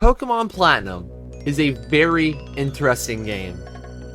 Pokemon Platinum is a very interesting game.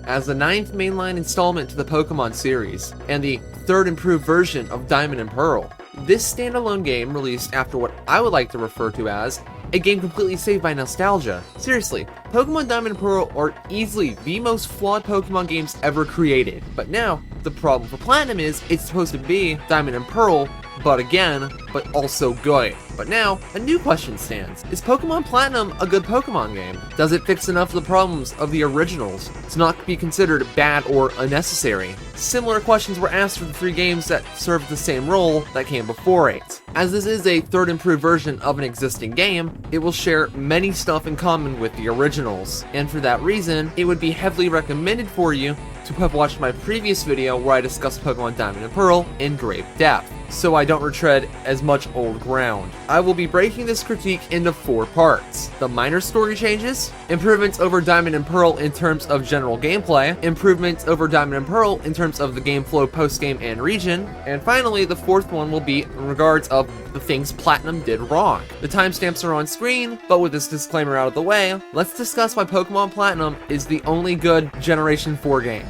As the 9th mainline installment to the Pokemon series, and the 3rd improved version of Diamond and Pearl, this standalone game released after what I would like to refer to as a game completely saved by nostalgia. Seriously, Pokemon Diamond and Pearl are easily the most flawed Pokemon games ever created. But now, the problem for Platinum is it's supposed to be Diamond and Pearl, but also good. But now, a new question stands. Is Pokemon Platinum a good Pokemon game? Does it fix enough of the problems of the originals to not be considered bad or unnecessary? Similar questions were asked for the 3 games that served the same role that came before it. As this is a 3rd improved version of an existing game, it will share many stuff in common with the originals, and for that reason, it would be heavily recommended for you to have watched my previous video where I discussed Pokemon Diamond and Pearl in great depth, so I don't retread as much old ground. I will be breaking this critique into 4 parts: the minor story changes, improvements over Diamond and Pearl in terms of general gameplay, improvements over Diamond and Pearl in terms of the game flow post-game and region, and finally the 4th one will be in regards of the things Platinum did wrong. The timestamps are on screen, but with this disclaimer out of the way, let's discuss why Pokemon Platinum is the only good Generation 4 game.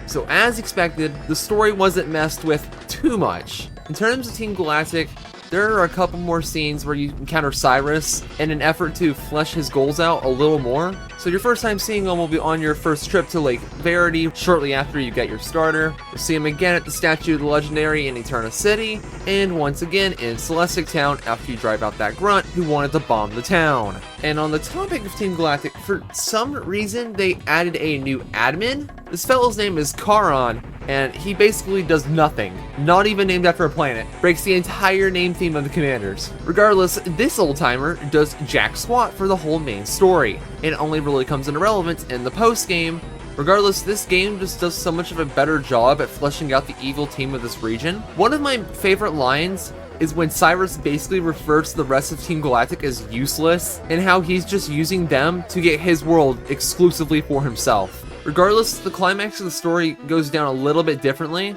So as expected, the story wasn't messed with too much. In terms of Team Galactic, there are a couple more scenes where you encounter Cyrus in an effort to flesh his goals out a little more. So your first time seeing him will be on your first trip to Lake Verity shortly after you get your starter. You'll see him again at the Statue of the Legendary in Eterna City, and once again in Celestic Town after you drive out that grunt who wanted to bomb the town. And on the topic of Team Galactic, for some reason they added a new admin. This fellow's name is Charon, and he basically does nothing, not even named after a planet, breaks the entire name theme of the commanders. Regardless, this old-timer does jack squat for the whole main story, and only really comes into relevance in the post-game. Regardless, this game just does so much of a better job at fleshing out the evil team of this region. One of my favorite lines is when Cyrus basically refers to the rest of Team Galactic as useless, and how he's just using them to get his world exclusively for himself. Regardless, the climax of the story goes down a little bit differently,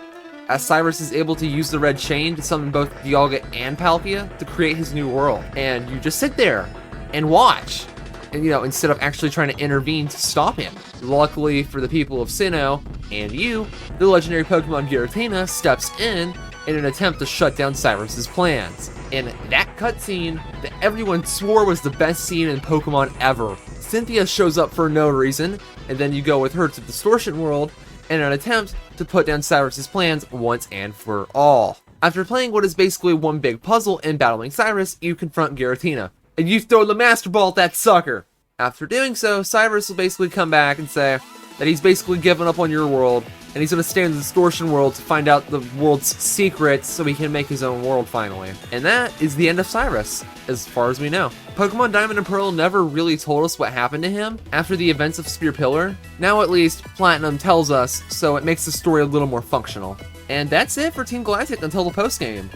as Cyrus is able to use the red chain to summon both Dialga and Palkia to create his new world. And you just sit there and watch, and instead of actually trying to intervene to stop him. Luckily for the people of Sinnoh and you, the legendary Pokemon Giratina steps in an attempt to shut down Cyrus's plans. And that cutscene that everyone swore was the best scene in Pokemon ever. Cynthia shows up for no reason, and then you go with her to Distortion World in an attempt to put down Cyrus's plans once and for all. After playing what is basically one big puzzle and battling Cyrus, you confront Giratina, and you throw the Master Ball at that sucker! After doing so, Cyrus will basically come back and say that he's basically given up on your world, and he's going to stay in the Distortion World to find out the world's secrets so he can make his own world finally. And that is the end of Cyrus, as far as we know. Pokemon Diamond and Pearl never really told us what happened to him after the events of Spear Pillar. Now at least, Platinum tells us, so it makes the story a little more functional. And that's it for Team Galactic until the postgame.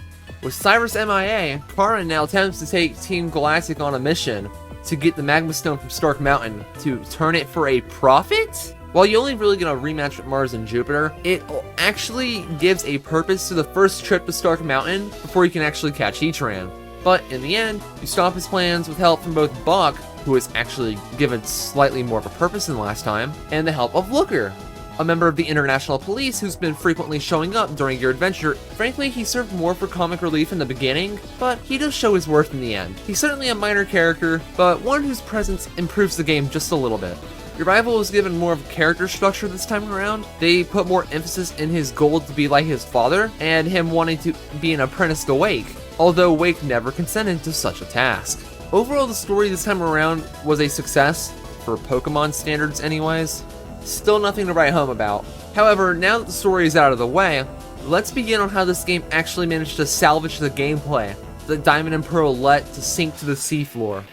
With Cyrus MIA, Charon now attempts to take Team Galactic on a mission to get the Magma Stone from Stark Mountain to turn it for a profit? While you only really get a rematch with Mars and Jupiter, it actually gives a purpose to the first trip to Stark Mountain before you can actually catch Heatran. But in the end, you stop his plans with help from both Buck, who is actually given slightly more of a purpose than last time, and the help of Looker, a member of the International Police who's been frequently showing up during your adventure. Frankly, he served more for comic relief in the beginning, but he does show his worth in the end. He's certainly a minor character, but one whose presence improves the game just a little bit. Your rival was given more of a character structure this time around. They put more emphasis in his goal to be like his father, and him wanting to be an apprentice to Wake, although Wake never consented to such a task. Overall, the story this time around was a success, for Pokemon standards anyways. Still nothing to write home about. However, now that the story is out of the way, let's begin on how this game actually managed to salvage the gameplay that Diamond and Pearl let to sink to the seafloor.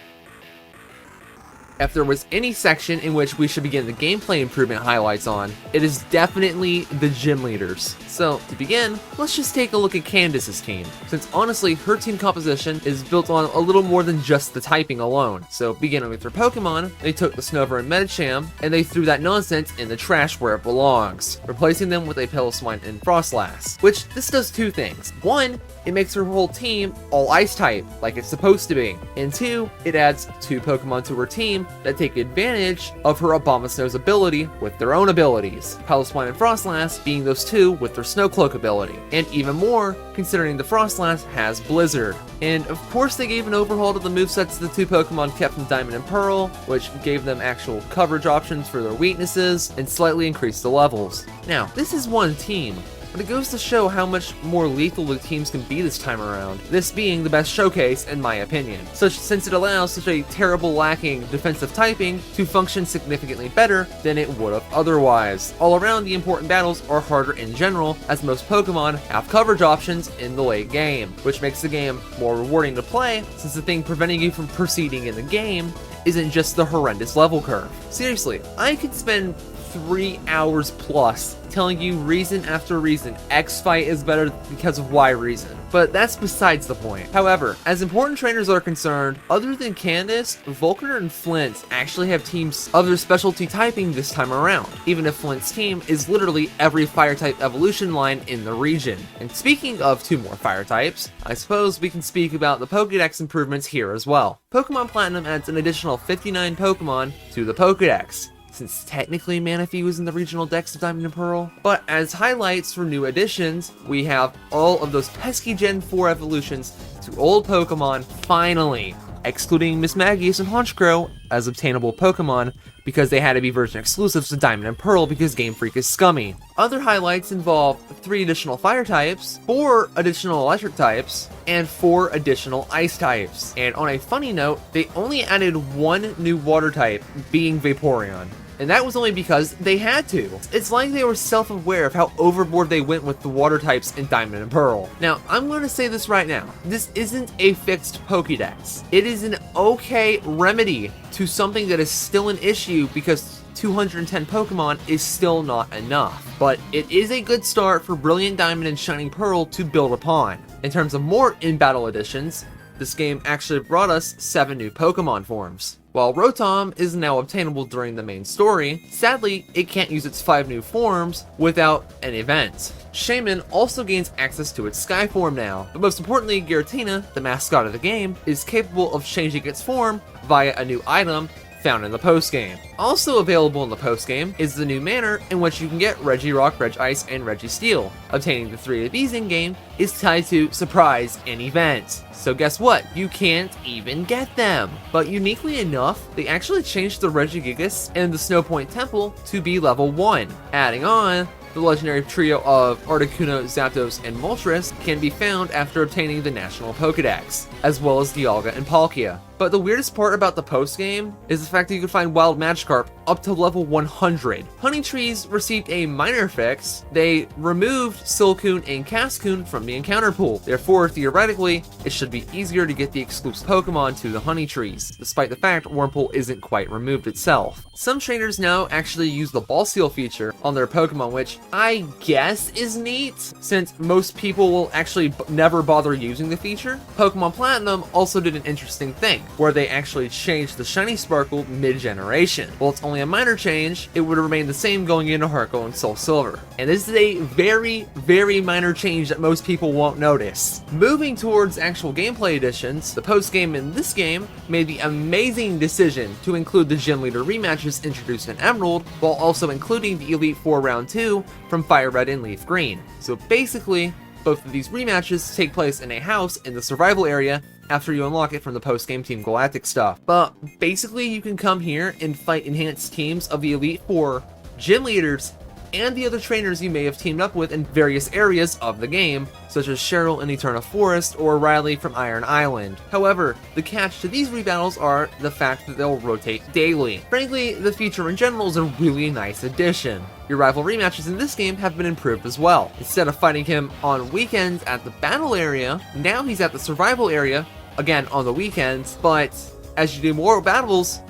If there was any section in which we should begin the gameplay improvement highlights on, it is definitely the gym leaders. So, to begin, let's just take a look at Candace's team, since honestly, her team composition is built on a little more than just the typing alone. So, beginning with her Pokemon, they took the Snover and Medicham, and they threw that nonsense in the trash where it belongs, replacing them with a Piloswine and Frostlass. Which, this does two things. One, it makes her whole team all ice type, like it's supposed to be. And 2, it adds 2 Pokemon to her team that take advantage of her Abomasnow's ability with their own abilities, Piloswine and Frostlass being those 2 with their Snowcloak ability. And even more, considering the Frostlass has Blizzard. And of course they gave an overhaul to the movesets the 2 Pokemon kept from Diamond and Pearl, which gave them actual coverage options for their weaknesses and slightly increased the levels. Now, this is one team, but it goes to show how much more lethal the teams can be this time around, this being the best showcase in my opinion, since it allows such a terrible lacking defensive typing to function significantly better than it would have otherwise. All around, the important battles are harder in general, as most Pokemon have coverage options in the late game, which makes the game more rewarding to play, since the thing preventing you from proceeding in the game isn't just the horrendous level curve. Seriously, I could spend 3 hours plus telling you reason after reason X fight is better because of Y reason, but that's besides the point. However, as important trainers are concerned, other than Candace, Volkner and Flint actually have teams of their specialty typing this time around, even if Flint's team is literally every fire type evolution line in the region. And speaking of 2 more fire types, I suppose we can speak about the Pokédex improvements here as well. Pokemon Platinum adds an additional 59 Pokemon to the Pokédex, since technically Manaphy was in the regional dex of Diamond and Pearl. But as highlights for new additions, we have all of those pesky Gen 4 evolutions to old Pokemon finally, excluding Mismagius and Honchkrow as obtainable Pokemon because they had to be version exclusives to Diamond and Pearl because Game Freak is scummy. Other highlights involve 3 additional fire types, 4 additional electric types, and 4 additional ice types. And on a funny note, they only added 1 new water type, being Vaporeon. And that was only because they had to. It's like they were self-aware of how overboard they went with the water types in Diamond and Pearl. Now, I'm going to say this right now. This isn't a fixed Pokédex. It is an okay remedy to something that is still an issue because 210 Pokemon is still not enough. But it is a good start for Brilliant Diamond and Shining Pearl to build upon. In terms of more in-battle additions, this game actually brought us 7 new Pokemon forms. While Rotom is now obtainable during the main story, sadly, it can't use its 5 new forms without an event. Shaman also gains access to its Sky form now, but most importantly, Giratina, the mascot of the game, is capable of changing its form via a new item found in the post-game. Also available in the post-game is the new manner in which you can get Regirock, Regice, and Registeel. Obtaining the 3 of these in-game is tied to surprise and event. So guess what? You can't even get them. But uniquely enough, they actually changed the Regigigas and the Snowpoint Temple to be level 1. Adding on, the legendary trio of Articuno, Zapdos, and Moltres can be found after obtaining the National Pokédex, as well as Dialga and Palkia. But the weirdest part about the post-game is the fact that you can find Wild Magikarp up to level 100. Honeytrees received a minor fix. They removed Silcoon and Cascoon from the encounter pool. Therefore, theoretically, it should be easier to get the exclusive Pokemon to the Honeytrees, despite the fact Wurmple isn't quite removed itself. Some trainers now actually use the Ball Seal feature on their Pokemon, which I guess is neat, since most people will actually never bother using the feature. Pokemon Platinum also did an interesting thing, where they actually changed the Shiny Sparkle mid-generation. While it's only a minor change, it would remain the same going into Heart Gold and Soul Silver. And this is a very, very minor change that most people won't notice. Moving towards actual gameplay additions, the post-game in this game made the amazing decision to include the Gym Leader rematches introduced in Emerald, while also including the Elite Four Round 2 from Fire Red and Leaf Green. So basically, both of these rematches take place in a house in the survival area after you unlock it from the post-game Team Galactic stuff. But basically, you can come here and fight enhanced teams of the Elite Four, Gym Leaders, and the other trainers you may have teamed up with in various areas of the game, such as Cheryl in Eterna Forest or Riley from Iron Island. However, the catch to these rebattles are the fact that they'll rotate daily. Frankly, the feature in general is a really nice addition. Your rival rematches in this game have been improved as well. Instead of fighting him on weekends at the battle area, now he's at the survival area, again on the weekends, but as you do more battles,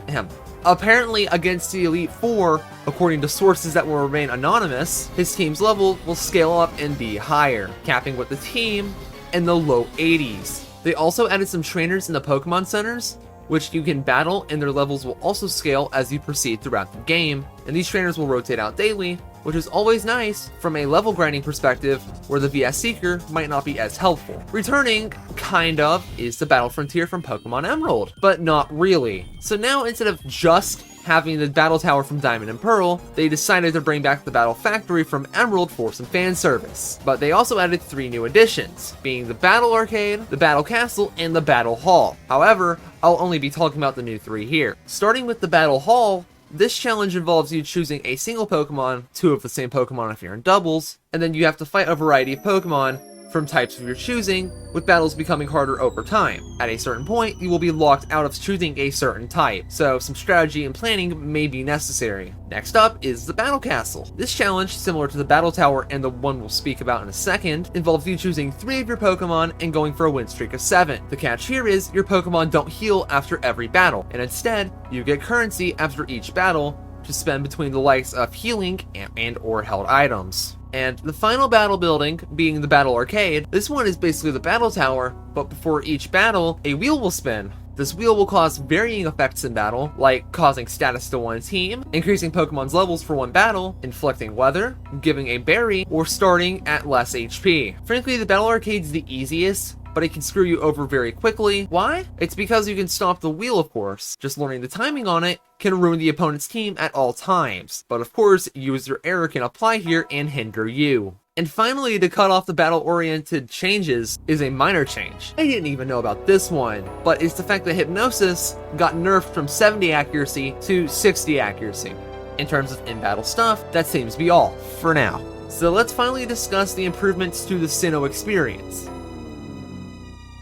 apparently against the Elite Four, according to sources that will remain anonymous, his team's level will scale up and be higher, capping with the team in the low 80s. They also added some trainers in the Pokemon Centers, which you can battle, and their levels will also scale as you proceed throughout the game, and these trainers will rotate out daily, which is always nice from a level grinding perspective where the VS Seeker might not be as helpful. Returning, kind of, is the Battle Frontier from Pokemon Emerald, but not really. So now instead of just having the Battle Tower from Diamond and Pearl, they decided to bring back the Battle Factory from Emerald for some fan service. But they also added 3 new additions, being the Battle Arcade, the Battle Castle, and the Battle Hall. However, I'll only be talking about the new 3 here. Starting with the Battle Hall, this challenge involves you choosing a single Pokemon, 2 of the same Pokemon if you're in doubles, and then you have to fight a variety of Pokemon from types of your choosing, with battles becoming harder over time. At a certain point, you will be locked out of choosing a certain type, so some strategy and planning may be necessary. Next up is the Battle Castle. This challenge, similar to the Battle Tower and the one we'll speak about in a second, involves you choosing 3 of your Pokemon and going for a win streak of 7. The catch here is your Pokemon don't heal after every battle, and instead, you get currency after each battle to spend between the likes of healing and or held items. And the final battle building, being the Battle Arcade, this one is basically the Battle Tower, but before each battle, a wheel will spin. This wheel will cause varying effects in battle, like causing status to one team, increasing Pokemon's levels for one battle, inflicting weather, giving a berry, or starting at less HP. Frankly, the Battle Arcade's the easiest, but it can screw you over very quickly. Why? It's because you can stop the wheel, of course. Just learning the timing on it can ruin the opponent's team at all times. But of course, user error can apply here and hinder you. And finally, to cut off the battle-oriented changes is a minor change. I didn't even know about this one, but it's the fact that Hypnosis got nerfed from 70 accuracy to 60 accuracy. In terms of in-battle stuff, that seems to be all, for now. So let's finally discuss the improvements to the Sinnoh experience.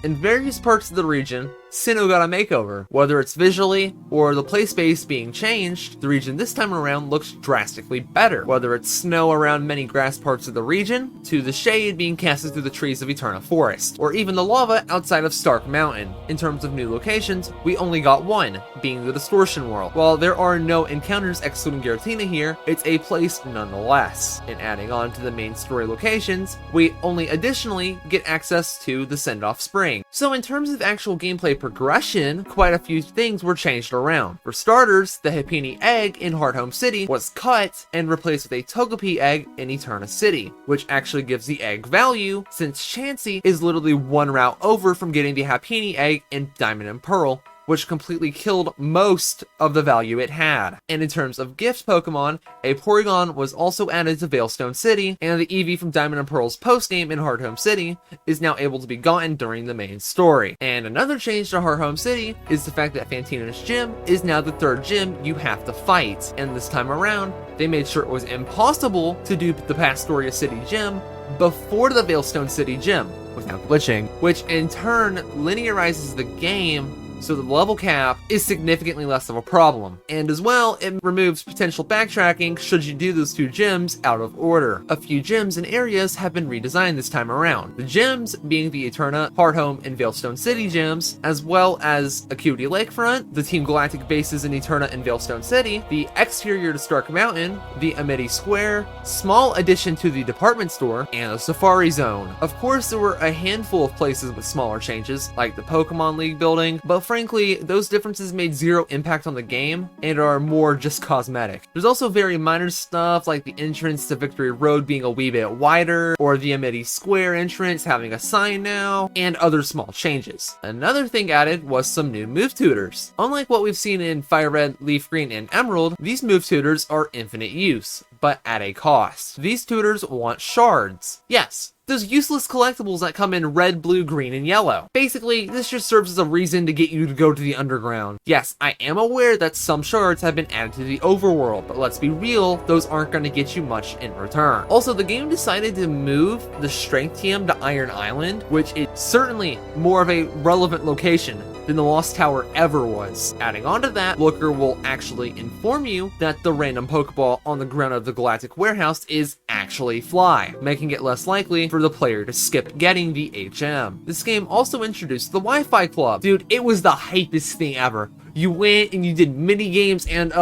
In various parts of the region, Sinnoh got a makeover. Whether it's visually or the play space being changed, the region this time around looks drastically better. Whether it's snow around many grass parts of the region, to the shade being casted through the trees of Eterna Forest, or even the lava outside of Stark Mountain. In terms of new locations, we only got one, being the Distortion World. While there are no encounters excluding Giratina here, it's a place nonetheless. And adding on to the main story locations, we only additionally get access to the Send-Off Spring. So in terms of actual gameplay progression, quite a few things were changed around. For starters, the Happiny egg in Hearthome City was cut and replaced with a Togepi egg in Eterna City, which actually gives the egg value, since Chansey is literally one route over from getting the Happiny egg in Diamond and Pearl, which completely killed most of the value it had. And in terms of gift Pokemon, a Porygon was also added to Veilstone City, and the Eevee from Diamond and Pearl's postgame in Hearthome City is now able to be gotten during the main story. And another change to Hearthome City is the fact that Fantina's gym is now the 3rd gym you have to fight, and this time around, they made sure it was impossible to do the Pastoria City gym before the Veilstone City gym without glitching, which in turn linearizes the game so the level cap is significantly less of a problem. And as well, it removes potential backtracking should you do those 2 gyms out of order. A few gyms and areas have been redesigned this time around. The gyms being the Eterna, Hearthome, and Veilstone City gyms, as well as Acuity Lakefront, the Team Galactic bases in Eterna and Veilstone City, the exterior to Stark Mountain, the Amity Square, small addition to the department store, and the Safari Zone. Of course, there were a handful of places with smaller changes, like the Pokemon League building, but frankly, those differences made zero impact on the game and are more just cosmetic. There's also very minor stuff like the entrance to Victory Road being a wee bit wider, or the Amity Square entrance having a sign now, and other small changes. Another thing added was some new move tutors. Unlike what we've seen in Fire Red, Leaf Green, and Emerald, these move tutors are infinite use, but at a cost. These tutors want shards. Yes, those useless collectibles that come in red, blue, green, and yellow. Basically, this just serves as a reason to get you to go to the underground. Yes, I am aware that some shards have been added to the overworld, but let's be real, those aren't going to get you much in return. Also, the game decided to move the Strength TM to Iron Island, which is certainly more of a relevant location than the Lost Tower ever was. Adding on to that, Looker will actually inform you that the random Pokeball on the ground of the Galactic Warehouse is actually Fly, making it less likely for the player to skip getting the HM. This game also introduced the Wi-Fi Club. Dude, it was the hypest thing ever. You went and you did mini games and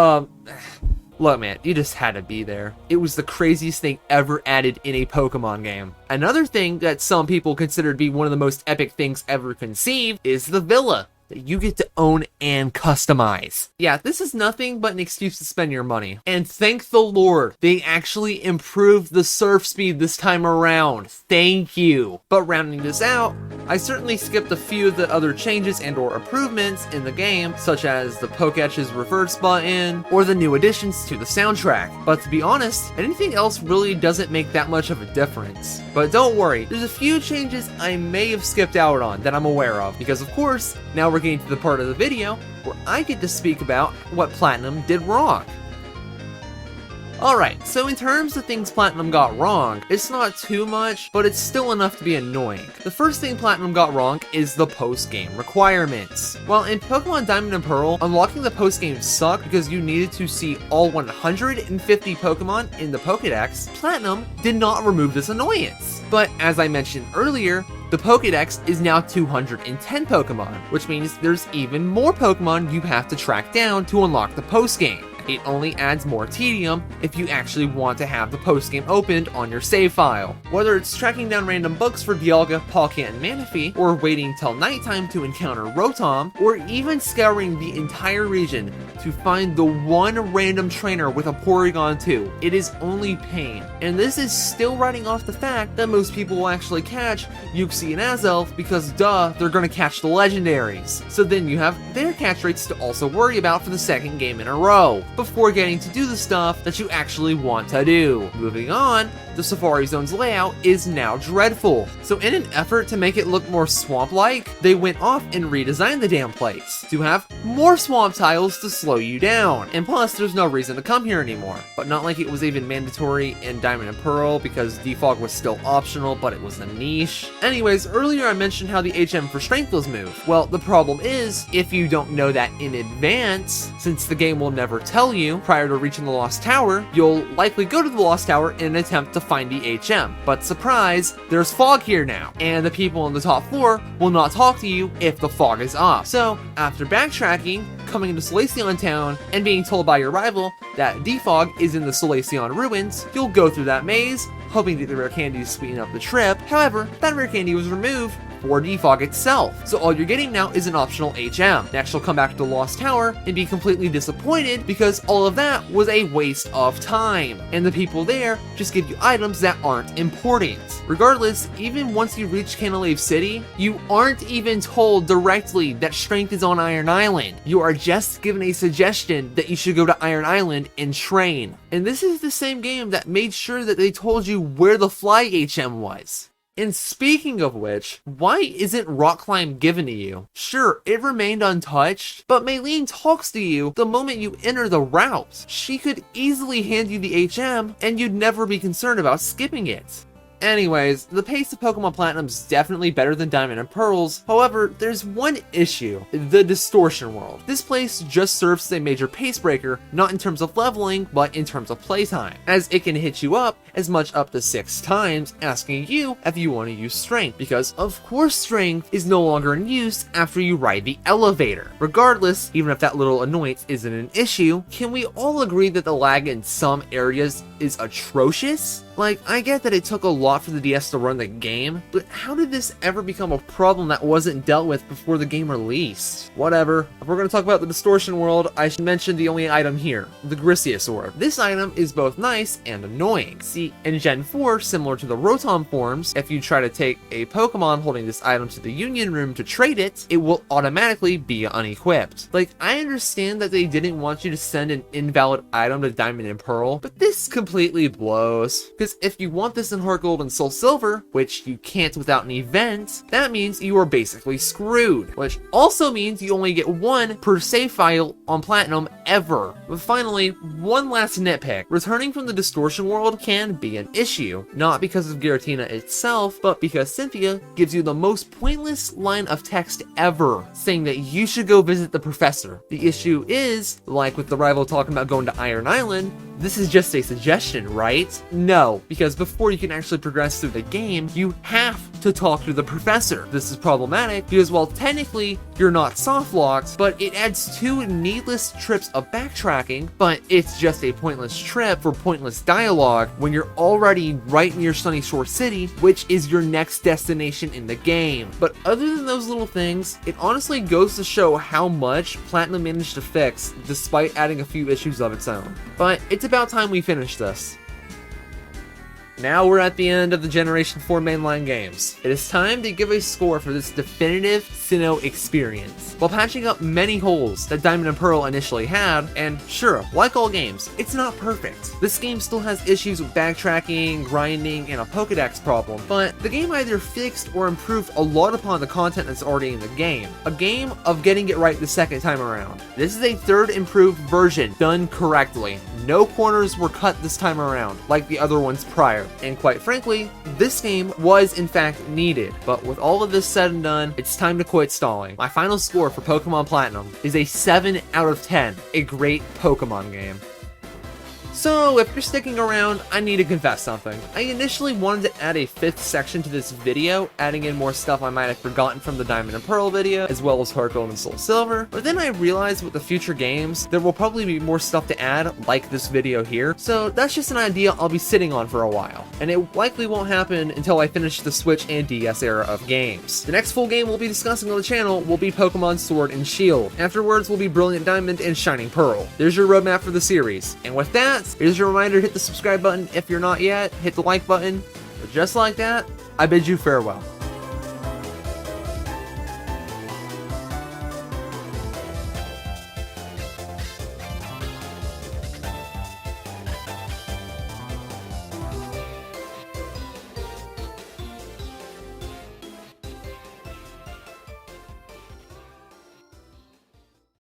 look, man, you just had to be there. It was the craziest thing ever added in a Pokemon game. Another thing that some people consider to be one of the most epic things ever conceived is the Villa. that you get to own and customize. Yeah, this is nothing but an excuse to spend your money. And thank the Lord, they actually improved the surf speed this time around. Thank you. But rounding this out, I certainly skipped a few of the other changes and or improvements in the game, such as the Poketch's reverse button, or the new additions to the soundtrack. But to be honest, anything else really doesn't make that much of a difference. But don't worry, there's a few changes I may have skipped out on that I'm aware of, because of course, now we're getting to the part of the video where I get to speak about what Platinum did wrong. Alright, so in terms of things Platinum got wrong, it's not too much, but it's still enough to be annoying. The first thing Platinum got wrong is the post-game requirements. While in Pokemon Diamond and Pearl, unlocking the post-game sucked because you needed to see all 150 Pokemon in the Pokédex, Platinum did not remove this annoyance. But as I mentioned earlier, the Pokédex is now 210 Pokemon, which means there's even more Pokemon you have to track down to unlock the post-game. It only adds more tedium if you actually want to have the post-game opened on your save file. Whether it's tracking down random bugs for Dialga, Palkia, and Manaphy, or waiting till nighttime to encounter Rotom, or even scouring the entire region to find the one random trainer with a Porygon 2, it is only pain. And this is still riding off the fact that most people will actually catch Uxie and Azelf because duh, they're gonna catch the legendaries. So then you have their catch rates to also worry about for the second game in a row, before getting to do the stuff that you actually want to do. Moving on, the Safari Zone's layout is now dreadful. So in an effort to make it look more swamp-like, they went off and redesigned the damn place to have more swamp tiles to slow you down. And plus, there's no reason to come here anymore. But not like it was even mandatory in Diamond and Pearl, because defog was still optional, but it was a niche. Anyways, earlier I mentioned how the HM for strength was moved. Well, the problem is, if you don't know that in advance, since the game will never tell you prior to reaching the Lost Tower, you'll likely go to the Lost Tower in an attempt to find the HM. But surprise, there's fog here now, and the people on the top floor will not talk to you if the fog is off. So, after backtracking, coming into Solaceon Town, and being told by your rival that defog is in the Solaceon ruins, you'll go through that maze, hoping to get the rare candy to sweeten up the trip. However, that rare candy was removed for defog itself, so all you're getting now is an optional HM. Next, you'll come back to the Lost Tower and be completely disappointed because all of that was a waste of time, and the people there just give you items that aren't important. Regardless, even once you reach Canalave City, you aren't even told directly that strength is on Iron Island. You are just given a suggestion that you should go to Iron Island and train. And this is the same game that made sure that they told you where the Fly HM was. And speaking of which, why isn't Rock Climb given to you? Sure, it remained untouched, but Maylene talks to you the moment you enter the route. She could easily hand you the HM, and you'd never be concerned about skipping it. Anyways, the pace of Pokemon Platinum's definitely better than Diamond and Pearl's. However, there's one issue: the Distortion World. This place just serves as a major pace breaker, not in terms of leveling, but in terms of playtime, as it can hit you up as much up to 6 times, asking you if you want to use Strength, because of course Strength is no longer in use after you ride the elevator. Regardless, even if that little annoyance isn't an issue, can we all agree that the lag in some areas is atrocious? Like, I get that it took a lot for the DS to run the game, but how did this ever become a problem that wasn't dealt with before the game released? Whatever. If we're going to talk about the Distortion World, I should mention the only item here, the Grisius Orb. This item is both nice and annoying. See, in Gen 4, similar to the Rotom forms, if you try to take a Pokemon holding this item to the Union Room to trade it, it will automatically be unequipped. Like, I understand that they didn't want you to send an invalid item to Diamond and Pearl, but this completely blows. Because if you want this in Heart Gold and Soul Silver, which you can't without an event, that means you are basically screwed. Which also means you only get one per save file on Platinum ever. But finally, one last nitpick. Returning from the Distortion World can be an issue. Not because of Giratina itself, but because Cynthia gives you the most pointless line of text ever, saying that you should go visit the professor. The issue is, like with the rival talking about going to Iron Island, this is just a suggestion, right? No, because before you can actually progress through the game, you have to talk to the professor. This is problematic because while technically you're not soft locked, but it adds 2 needless trips of of backtracking, but it's just a pointless trip for pointless dialogue when you're already right near Sunyshore City, which is your next destination in the game. But other than those little things, it honestly goes to show how much Platinum managed to fix despite adding a few issues of its own. But it's about time we finish this. Now we're at the end of the Generation 4 mainline games. It is time to give a score for this definitive Sinnoh experience. While patching up many holes that Diamond and Pearl initially had, and sure, like all games, it's not perfect. This game still has issues with backtracking, grinding, and a Pokedex problem, but the game either fixed or improved a lot upon the content that's already in the game. A game of getting it right the second time around. This is a third improved version done correctly. No corners were cut this time around, like the other ones prior. And quite frankly, this game was in fact needed. But with all of this said and done, it's time to quit stalling. My final score for Pokemon Platinum is a 7 out of 10. A great Pokemon game. So, if you're sticking around, I need to confess something. I initially wanted to add a 5th section to this video, adding in more stuff I might have forgotten from the Diamond and Pearl video, as well as Heart Gold and Soul Silver, but then I realized with the future games, there will probably be more stuff to add, like this video here, so that's just an idea I'll be sitting on for a while, and it likely won't happen until I finish the Switch and DS era of games. The next full game we'll be discussing on the channel will be Pokemon Sword and Shield. Afterwards will be Brilliant Diamond and Shining Pearl. There's your roadmap for the series, and with that, here's your reminder to hit the subscribe button if you're not yet, hit the like button, but just like that, I bid you farewell.